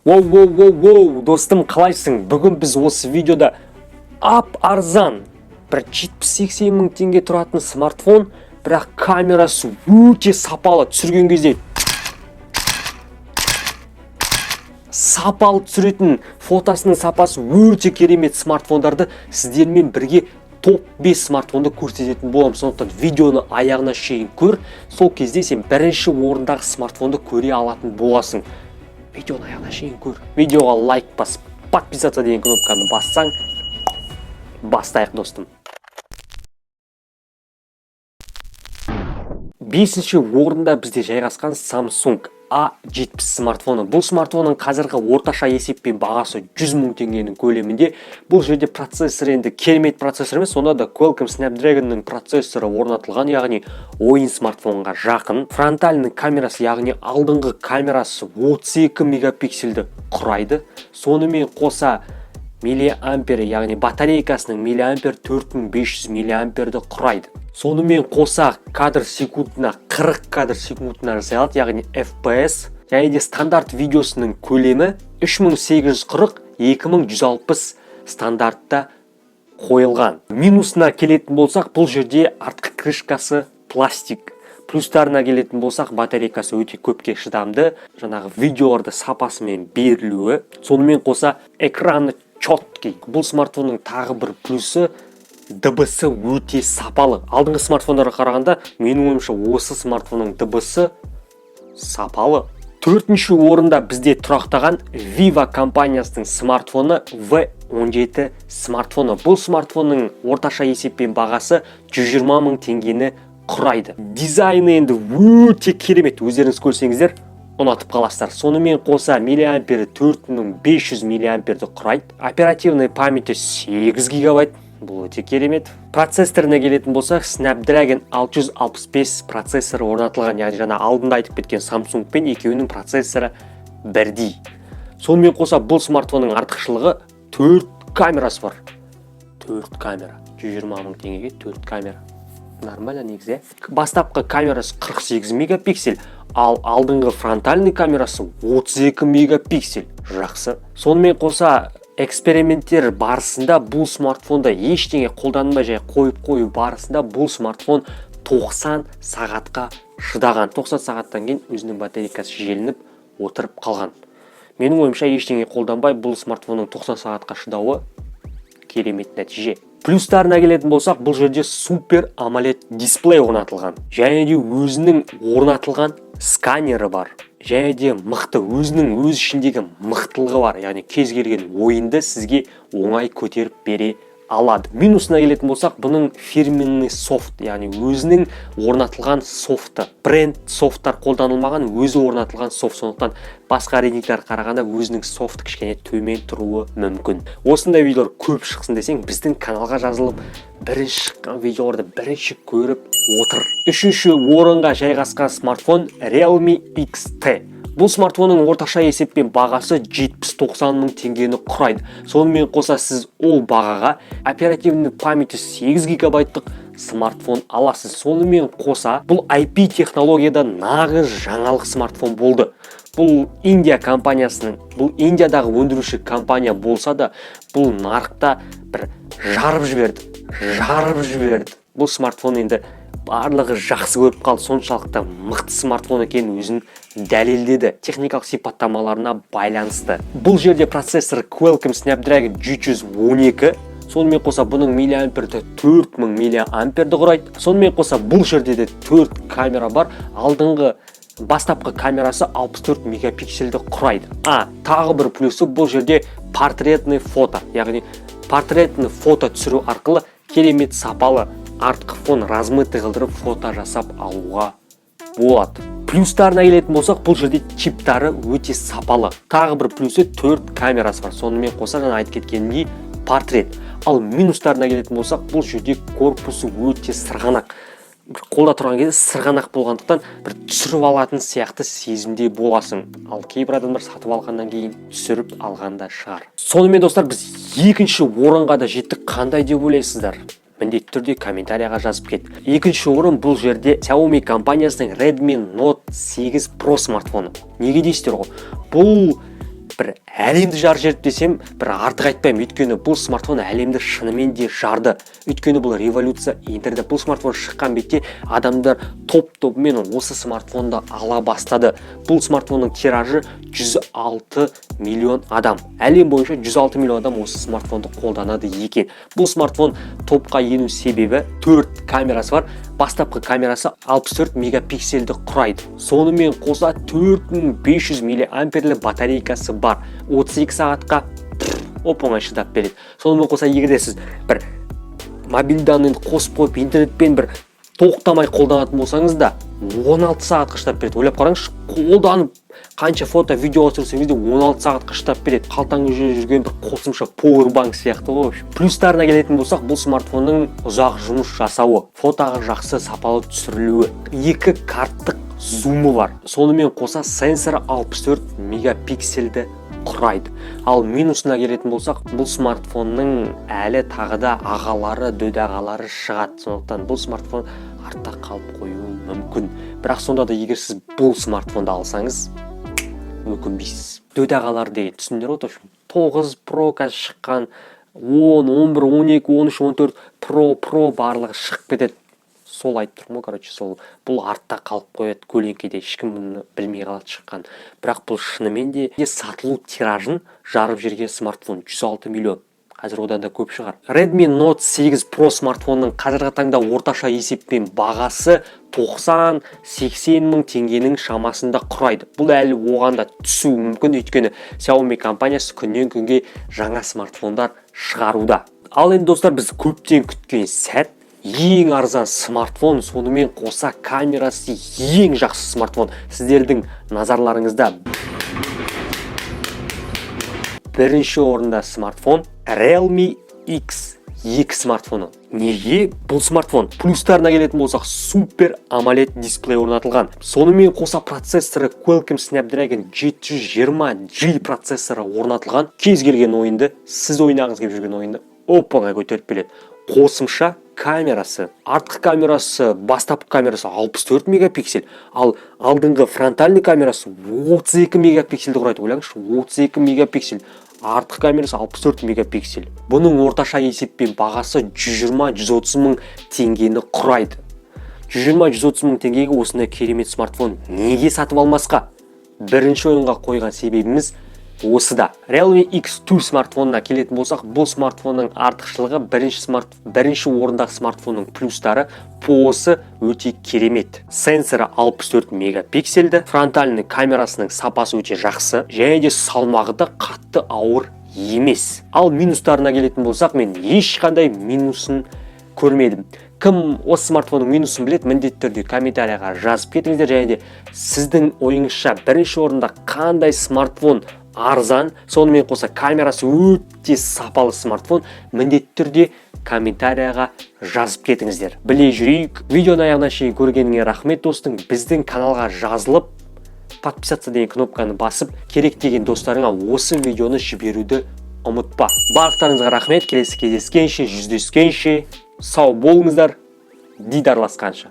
Воу, достым, қалайсың? Бүгін біз осы видеода арзан бір 70-80 мың теңге тұратын смартфон, бірақ камерасы өте сапалы, түсірген кезде сапалы түсіретін, фотосының сапасы өте керемет смартфондарды сіздермен бірге топ 5 смартфонды көрсететін болам. Сондықтан видеоны аяғына шейін көр, сол кезде сен бірінші орындағы смартфонды көре алатын боласың. Видеоны аяғына шейін көр. Видеоға лайк басып, подписаться деген кнопканы бассаң, бастайық, достым. 5-ші орында бізде жайғасқан Samsung A70 смартфоны. Бұл смартфонның қазіргі орташа есеппен бағасы 100 мың теңгенің көлемінде. Бұл жерде процессор енді керемет процессор емес, сонда да Qualcomm Snapdragonның процессоры орнатылған, яғни ойын смартфонға жақын. Фронтальный камерасы, яғни алдыңғы камерасы 32 мегапиксельді құрайды. Сонымен қоса миллиампері, яғни батарейкасының миллиампер 4500 миллиамперді құрайды. Сонымен қоса кадр секундына 40 кадр секундына жасалады, яғни FPS, және де стандарт видеосының көлемі 3840 2160 стандартта қойылған. Минусына келетін болсақ, бұл жерде артқы крышкасы пластик. Плюстарына келетін болсақ, батарейкасы өте көпке шыдамды, жаңағы видеоларды сапасымен берілуі. Сонымен қоса экраны четкий. Бұл смартфонның тағы бір плюсы, дыбысы өте сапалы. Алдыңғы смартфондарға қарағанда, менің ойымша осы смартфонның дыбысы сапалы. 4-ші орында бізде тұрақтаған Vivo компаниясының смартфоны V17 смартфоны. Бұл смартфонның орташа есеппен бағасы 120 мың теңгені құрайды. Дизайны енді өте керемет, өздеріңіз көрсеңіздер ұнатып қаласыздар. Сонымен қоса миллиампері 4500 миллиамперді құрайды. Оперативный памяті 8 гигабайт. Бұл өте керемет. Процессорына келетін болсақ, Snapdragon 665 процессоры орнатылған, яғни жаңа алдында айтып кеткен Samsung пен екеуінің процессоры бірдей. Сонымен қоса бұл смартфонның артықшылығы 4 камерасы бар. 4 камера. 120 мың теңгеге 4 камера. Нормально негізі. Бастапқы камерасы 48 мегапиксель, ал алдыңғы фронтальный камерасы 32 мегапиксель. Жақсы. Сонымен қоса эксперименттер барысында бұл смартфонда ештеңе қолданбай жай қойу барысында бұл смартфон 90 сағатқа шыдаған. 90 сағаттан кейін өзінің батарейкасы желініп отырып қалған. Менің ойымша ештеңе қолданбай бұл смартфонның 90 сағатқа шыдауы керемет нәтиже. Плюстарына келетін болсақ, бұл жерде супер AMOLED дисплей орнатылған. Және де өзінің орнатылған сканері бар. Және де мықты, өзінің өз ішіндегі мықтылығы бар. Яғни кез келген ойынды сізге оңай көтеріп бере алады. Минусына келетін болсақ, бұның фирменный софт, яғни өзінің орнатылған софты. Бренд софттар қолданылмаған, өзі орнатылған софт. Сондықтан басқа рейтингтер қарағанда өзінің софт кішкене төмен тұруы мүмкін. Осындай видеолар көп шықсын десең, біздің каналға жазылып, бірінші шыққан видеоларды бірінші көріп отыр. 3-ші орынға жайғасқан смартфон Realme XT. Бұл смартфонның орташа есеппен бағасы 70-90 мың теңгені құрайды. Сонымен қоса сіз ол бағаға оперативный памяті 8 гигабайттық смартфон аласыз. Сонымен қоса бұл IP технологияда нағыз жаңалық смартфон болды. Бұл Индия компаниясының, бұл Индиядағы өндіруші компания болса да, бұл нарықта бір жарып жіберді. Бұл смартфон енді барлығы жақсы көріп қалды, соншалықты мықты смартфон екенін өзін дәлелдеді техникалық сипаттамаларына байланысты. Бұл жерде процессор Qualcomm Snapdragon 712, сонымен қоса бұның миллиамперді 4000 миллиамперді құрайды. Сонымен қоса бұл жерде де 4 камера бар. Алдыңғы бастапқы камерасы 64 мегапиксельді құрайды. Тағы бір плюсы, бұл жерде портретный фото, яғни портретный фото түсіру арқылы керемет сапалы артқы фон размытый қылдырып фото жасап алуға болады. Плюстарына келетін болсақ, бұл жерде чиптары өте сапалы. Тағы бір плюсы 4 камерасы бар. Сонымен қоса жаңа айтып кеткенімдей портрет. Ал минустарына келетін болсақ, бұл жерде корпусы өте сырғанақ. Қолда тұрған кезде сырғанақ болғандықтан бір түсіріп алатын сияқты сезімде боласың. Ал кейбір адамдар сатып алғаннан кейін түсіріп алғанда шығар. Сонымен достар, біз 2-ші орынға да жеттік. Қандай деп ойлайсыздар? Міндетті түрде комментарияға жазып кет. 2-ші орын бұл жерде Xiaomi компаниясының Redmi Note 8 Pro смартфоны. Неге дейсіздер ғой? Бұл бір әлемді жар жерді десем бір артық айтпаймын, өйткені бұл смартфон әлемді шынымен де жарды. Өйткені бұл революция ендірді. Бұл смартфон шыққан бетте адамдар топ-тобымен осы смартфонды ала бастады. Бұл смартфонның тиражы 106 миллион адам. Әлем бойынша 106 миллион адам осы смартфонды қолданады екен. Бұл смартфон топқа ену себебі 4 камерасы бар. Бастапқы камерасы 64 мегапиксельді құрайды. Сонымен қоса 4500 миллиамперлі батарейкасы бар. 32 сағатқа оп-оңай шыдап береді. Сонымен қоса егер де сіз бір мобильді қосып қойып интернетпен бір тоқтамай қолданатын болсаңыз да 16 сағатқа шыдап береді. Ойлап қараңызшы, қолданып қанша фото, видео түсірсеңіз де 16 сағатқа шыдап береді. Қалтаңызда жүрген бір қосымша powerbank сияқты ғой. Плюстарына келетін болсақ, бұл смартфонның ұзақ жұмыс жасауы, фотоға жақсы сапалы түсірілуі, 2 карттық зумы бар. Сонымен қоса сенсоры 64 мегапиксельді құрайды. Ал минусына келетін болсақ, бұл смартфонның әлі тағы да ағалары, дөдағалары шығады. Сондықтан бұл смартфон артта қалып қоюы мүмкін. Бірақ сонда да егер сіз бұл смартфонды алсаңыз, өкінбейсіз. Дөдағалар деген түсіндер отыр. 9 Pro қазір шыққан, 10, 11, 12, 13, 14 Pro барлығы шығып кетеді. Сол айтып тұрмын, короче, сол бұл артта қалып қояды, көлеңкеде ешкім мұны білмей қалады шыққан. Бірақ бұл шынымен де сатылу тиражын жарып жүрген смартфон 106 миллион. Қазір одан да көп шығар. Redmi Note 8 Pro смартфонның қазіргі таңда орташа есеппен бағасы 90-80 мың теңгенің шамасында құрайды. Бұл әлі оған да түсуі мүмкін, өйткені Xiaomi компаниясы күннен күнге жаңа смартфондар шығаруда. Ал енді достар, біз көптен күткен сәт, ең арзан смартфон, сонымен қоса камерасы ең жақсы смартфон. Сіздердің назарларыңызда бірінші орында смартфон Realme X2 смартфоны. Неге бұл смартфон? Плюстарына келетін болсақ, супер AMOLED дисплей орнатылған. Сонымен қоса процессоры Qualcomm Snapdragon 720G процессоры орнатылған. Кез келген ойынды, сіз ойнағыңыз келіп жүрген ойынды оп-оңай көтеріп береді. Қосымша камерасы, артқы камерасы, бастапқы камерасы 64 мегапиксель, ал алдыңғы фронтальный камерасы 32 мегапиксельді құрайды. Ойлаңызшы, 32 мегапиксель. Артқы камерасы 64 мегапиксель. Бұның орташа есеппен бағасы 120-130 мың теңгені құрайды. 120-130 мың теңгеге осындай керемет смартфон неге сатып алмасқа? Бірінші ойынға қойған себебіміз осыда. Realme X2 смартфонына келетін болсақ, бұл смартфонның артықшылығы бірінші орындағы смартфонның плюстары посы өте керемет. Сенсоры 64 мегапиксельді, фронтальный камерасының сапасы өте жақсы, және де салмағы да қатты ауыр емес. Ал минустарына келетін болсақ, мен ешқандай минусын көрмедім. Кім осы смартфонның минусын біледі, міндетті түрде комментарияға жазып кетіңіздер, және де сіздің ойыңызша бірінші орында қандай смартфон арзан, сонымен қоса камерасы өте сапалы смартфон, міндетті түрде комментарияға жазып кетіңіздер. Біле жүрейік. Видеоны аяғына шейін көргеніңе рахмет достың. Біздің каналға жазылып, подписаться деген кнопканы басып, керек деген достарыңа осы видеоны жіберуді ұмытпа. Барлықтарыңызға рахмет. Келесі кездескенше, жүздескенше сау болыңыздар. Дидарласқанша.